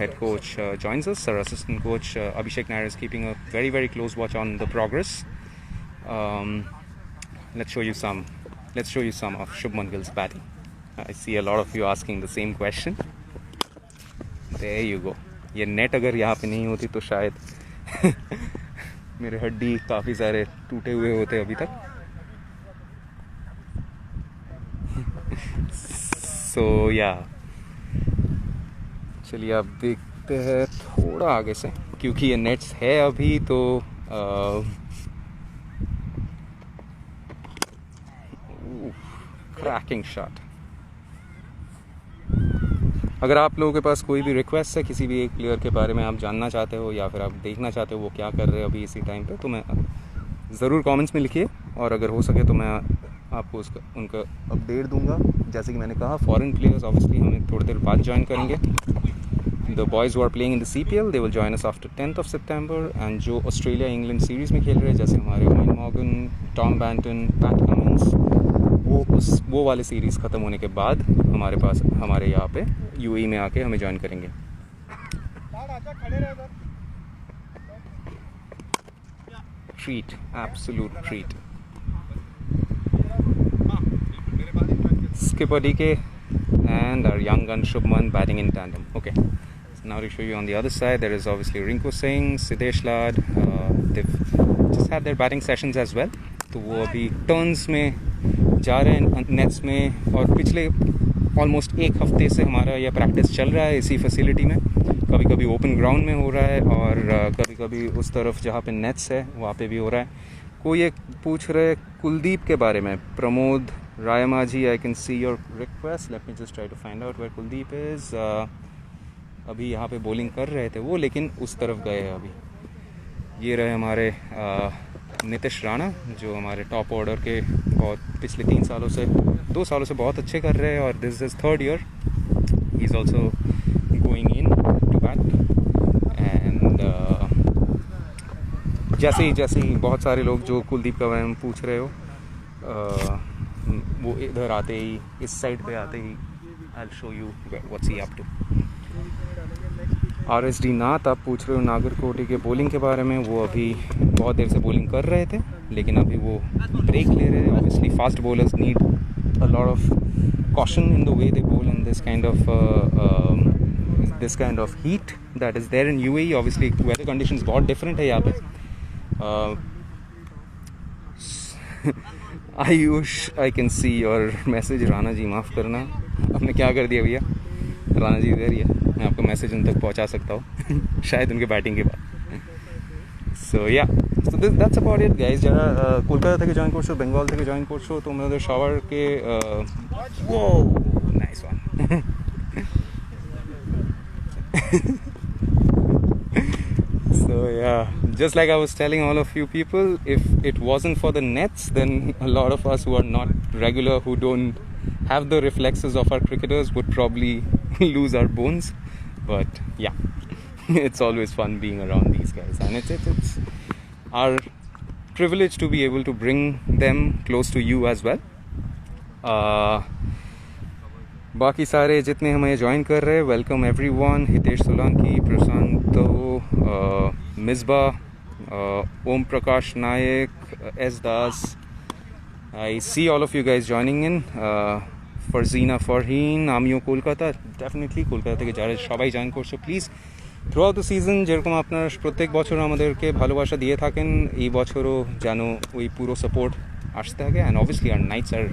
head coach joins us. Our assistant coach Abhishek Nair is keeping a very close watch on the progress. Let's show you some of Shubman Gill's batting. I see a lot of you asking the same question. There you go. ये net अगर यहाँ पे नहीं होती तो शायद मेरे हड्डी काफ़ी सारे टूटे हुए होते अभी तक. So yeah, चलिए आप देखते हैं थोड़ा आगे से, क्योंकि ये नेट्स है अभी तो क्रैकिंग शॉट. अगर आप लोगों के पास कोई भी रिक्वेस्ट है किसी भी एक प्लेयर के बारे में, आप जानना चाहते हो या फिर आप देखना चाहते हो वो क्या कर रहे हैं अभी इसी टाइम पे, तो मैं ज़रूर कमेंट्स में लिखिए, और अगर हो सके तो मैं आपको उनका अपडेट दूंगा. जैसे कि मैंने कहा, फॉरेन प्लेयर्स ऑब्वियसली हमें थोड़ी देर बाद ज्वाइन करेंगे. The boys who are playing in the CPL they will join us after 10th of September. And जो ऑस्ट्रेलिया इंग्लैंड सीरीज़ में खेल रहे हैं, जैसे हमारे Eoin Morgan, Tom Banton, Pat Cummins, वो वाले सीरीज़ ख़त्म होने के बाद हमारे यहाँ पे UAE में आके हमें ज्वाइन करेंगे. Treat, absolute treat. Skipper DK and our young gun Shubman batting in tandem. Okay, so now to show you on the other side, there is obviously Rinku Singh, Siddesh Lad. They've just had their batting sessions as well. तो वो अभी turns में जा रहे हैं nets में, और पिछले ऑलमोस्ट एक हफ्ते से हमारा यह प्रैक्टिस चल रहा है इसी फैसिलिटी में. कभी कभी ओपन ग्राउंड में हो रहा है, और कभी कभी उस तरफ जहाँ पे नेट्स है वहाँ पे भी हो रहा है. कोई एक पूछ रहे कुलदीप के बारे में, Pramod Raimaji, I can see your request. Let me just try to find out where Kuldeep is. अभी यहाँ पे बॉलिंग कर रहे थे वो, लेकिन उस तरफ गए हैं अभी. ये रहे हमारे नितिश राणा, जो हमारे टॉप ऑर्डर के बहुत पिछले 2 सालों से बहुत अच्छे कर रहे हैं, और this is 3rd year. He is also going in to bat. And जैसे ही बहुत सारे लोग जो कुलदीप का बारे में पूछ रहे हो, वो इधर आते ही, इस साइड पे आते ही, I will show you what's he up to. RSD Nath आप पूछ रहे हो नागरकोटी के बॉलिंग के बारे में. वो अभी बहुत देर से बॉलिंग कर रहे थे, लेकिन अभी वो ब्रेक ले रहे हैं. Obviously fast bowlers need a lot of caution in the way they bowl in this kind of heat that is there in UAE. Obviously weather conditions बहुत different है यहाँ पे. Ayush, I can see your message. Rana ji माफ़ करना, आपने क्या कर दिया भैया. राणा जी इधर ही है, मैं आपका मैसेज उन तक पहुंचा सकता हूँ शायद उनके बैटिंग के बाद. सो या, so that's about it guys. যারা কলকাতা থেকে জয়েন করছো, বেঙ্গল থেকে জয়েন করছো, তোমাদের সবারকে वो nice one. So yeah, just like I was telling all of you people, if it wasn't for the nets, then a lot of us who are not regular, who don't have the reflexes of our cricketers, would probably lose our bones. But yeah, it's always fun being around these guys, and it's our privilege to be able to bring them close to you as well. बाकी सारे जितने हमें join कर रहे हैं, welcome everyone. Hitesh Solanki, Prashanto, Misba, Om Prakash Nayak, S Das. I see all of you guys joining in. Farzina Farheen, आमियो Kolkata. Definitely Kolkata থেকে যারা সবাই জয়েন করছো, please throughout the season যেরকম আপনারা প্রত্যেক বছর আমাদেরকে ভালোবাসা দিয়ে থাকেন, এই বছরও যেন ওই পুরো সাপোর্ট আসতে থাকে. And obviously our nights are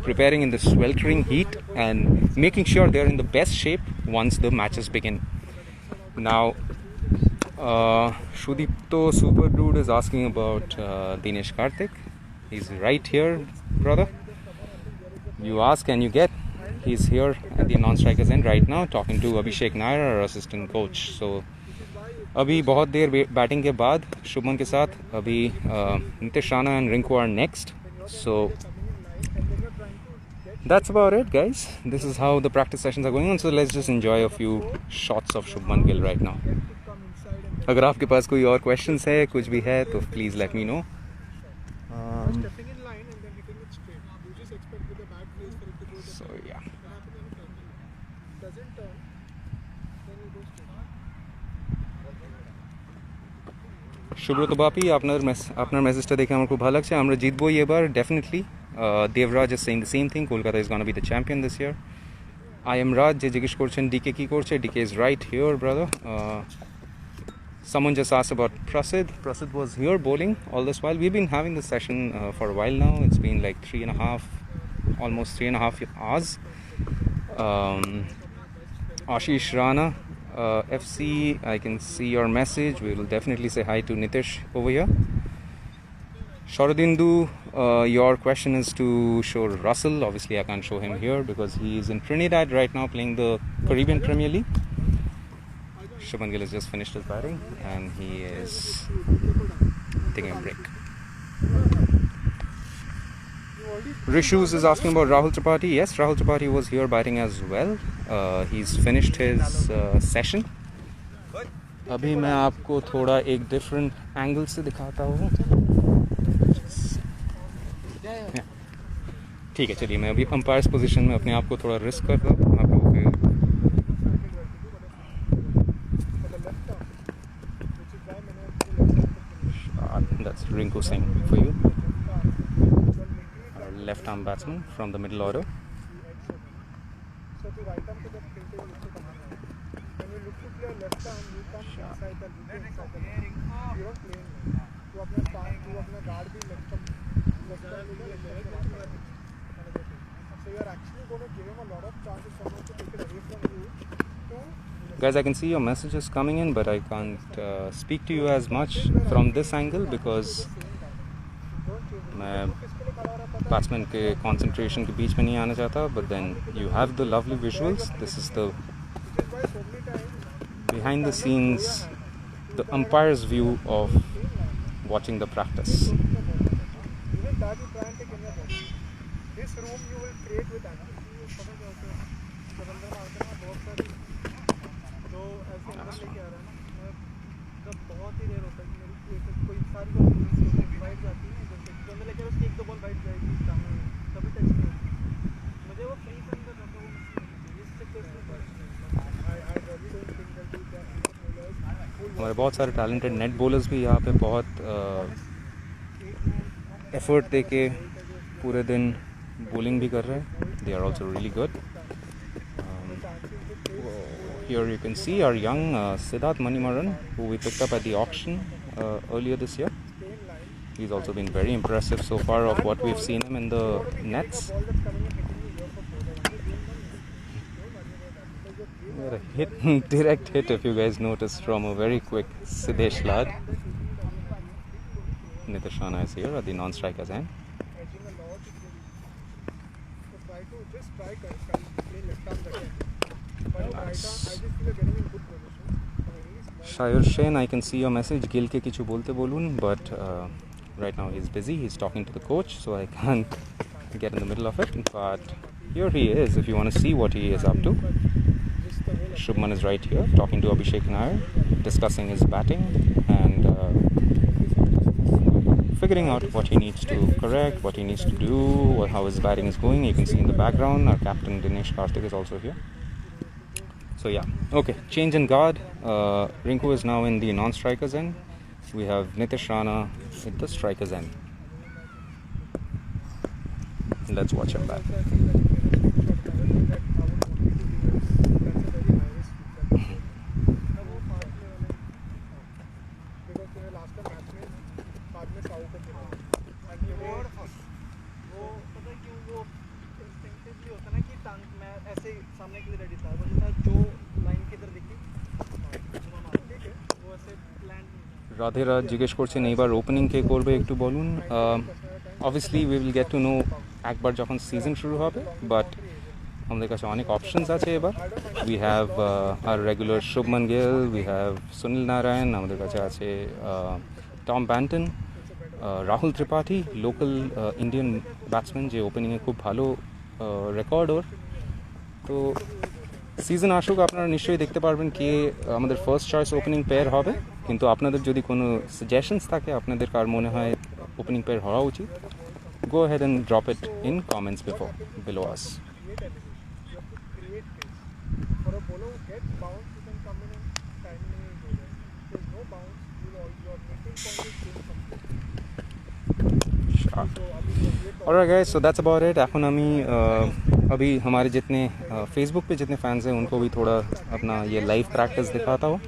preparing in the sweltering heat and making sure they are in the best shape once the matches begin. Now Shudipto Super Dude is asking about Dinesh Karthik. He's right here, brother. You ask and you get. He's here at the non-strikers end right now talking to Abhishek Nair, our assistant coach. So अभी बहुत देर batting के बाद शुभमन के साथ अभी Nitish Rana and Rinku are next. So that's about it guys. This is how the practice sessions are going on. So let's just enjoy a few shots of Shubman Gill right now. अगर आपके पास कोई और questions है, कुछ भी है, तो please let me know. So yeah. Subrata বাপি, আপনার মেসেজটা দেখে আমার খুব ভালো লাগছে। আমরা জিতবই এবার definitely. Debraj is saying the same thing, Kolkata is gonna be the champion this year. I am Raj যে জিজ্ঞেস করছেন ডিকে কী করছে, DK is right here brother. Someone just asked about Prasid. Prasid was here bowling all this while. We've been having this session for a while now. It's been like almost 3.5 hours. Ashish Rana, FC, I can see your message. We will definitely say hi to Nitish over here. Sharadindu, your question is to show Russell. Obviously, I can't show him here because he is in Trinidad right now playing the Caribbean Premier League. Shubman Gill has just finished his batting and he is taking a break. Rishus is asking about Rahul Tripathi. Yes, Rahul Tripathi was here batting as well. He's finished his session. अभी मैं आपको थोड़ा एक different angle से दिखाता हूँ। ठीक है, चलिए मैं अभी अंपायर्स पोजीशन में अपने आप को थोड़ा रिस्क कर रहा हूँ आप लोगों के। That's Rinku Singh for you, our left arm batsman from the middle order. Guys, I can see your messages coming in, but I can't speak to you as much from this angle because मैं batsman के concentration के बीच में नहीं आना चाहता. But then you have the lovely visuals. This is the behind the scenes, the umpire's view of watching the practice. This room you will create with हमारे बहुत सारे टैलेंटेड नेट बॉलर्स भी यहाँ पे बहुत एफर्ट दे के पूरे दिन bowling भी कर रहे हैं. They are also really good. Here you can see our young Siddharth Manimaran, who we picked up at the auction earlier this year. He's also been very impressive so far of what we've seen him in the nets. We had a direct hit, if you guys noticed, from a very quick Siddesh lad. Nitish Rana is here at the non-strikers end. Shayur Shain, I can see your message. Gil ke kichu bolte bolun, but right now he's busy. He's talking to the coach, so I can't get in the middle of it. But here he is. If you want to see what he is up to, Shubman is right here talking to Abhishek Nair, discussing his batting and figuring out what he needs to correct, what he needs to do, how his batting is going. You can see in the background our captain Dinesh Karthik is also here. So yeah, okay, change in guard. Rinku is now in the non-strikers end. We have Nitish Rana at the strikers end. Let's watch him back. Radhe রাজ জিজ্ঞেস করছেন এইবার opening কে করবে একটু বলুন. Obviously we will get to know একবার যখন season শুরু হবে, বাট আমাদের কাছে অনেক অপশনস আছে এবার. We have our regular Shubman Gill, we have Sunil Narine, আমাদের কাছে আছে Tom Banton, Rahul Tripathi, local Indian batsman যে ওপেনিংয়ে খুব ভালো রেকর্ড ওর. তো সিজন আসুক আপনারা নিশ্চয়ই দেখতে পারবেন কে আমাদের ফার্স্ট চয়েস ওপেনিং পেয়ার হবে. কিন্তু আপনাদের যদি কোনো সাজেশনস থাকে, আপনাদের কার মনে হয় ওপেনিং পেয়ার হওয়া উচিত, go ahead and drop it in comments below us. Alright guys, so that's about it. এখন আমি अभी हमारे जितने फेसबुक पे जितने फैंस हैं उनको भी थोड़ा अपना ये लाइव प्रैक्टिस दिखाता हूँ.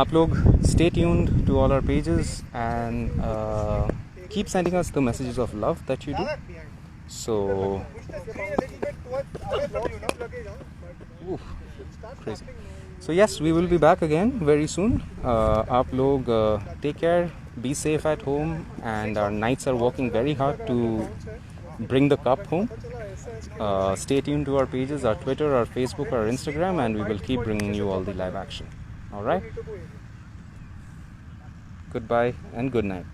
आप लोग stay tuned to all our pages and keep sending us the messages of love that you do. So crazy. So yes, we will be back again very soon. आप लोग take care, be safe at home, and our knights are working very hard to bring the cup home. Stay tuned to our pages, our Twitter, our Facebook, our Instagram, and we will keep bringing you all the live action. All right. Goodbye and good night.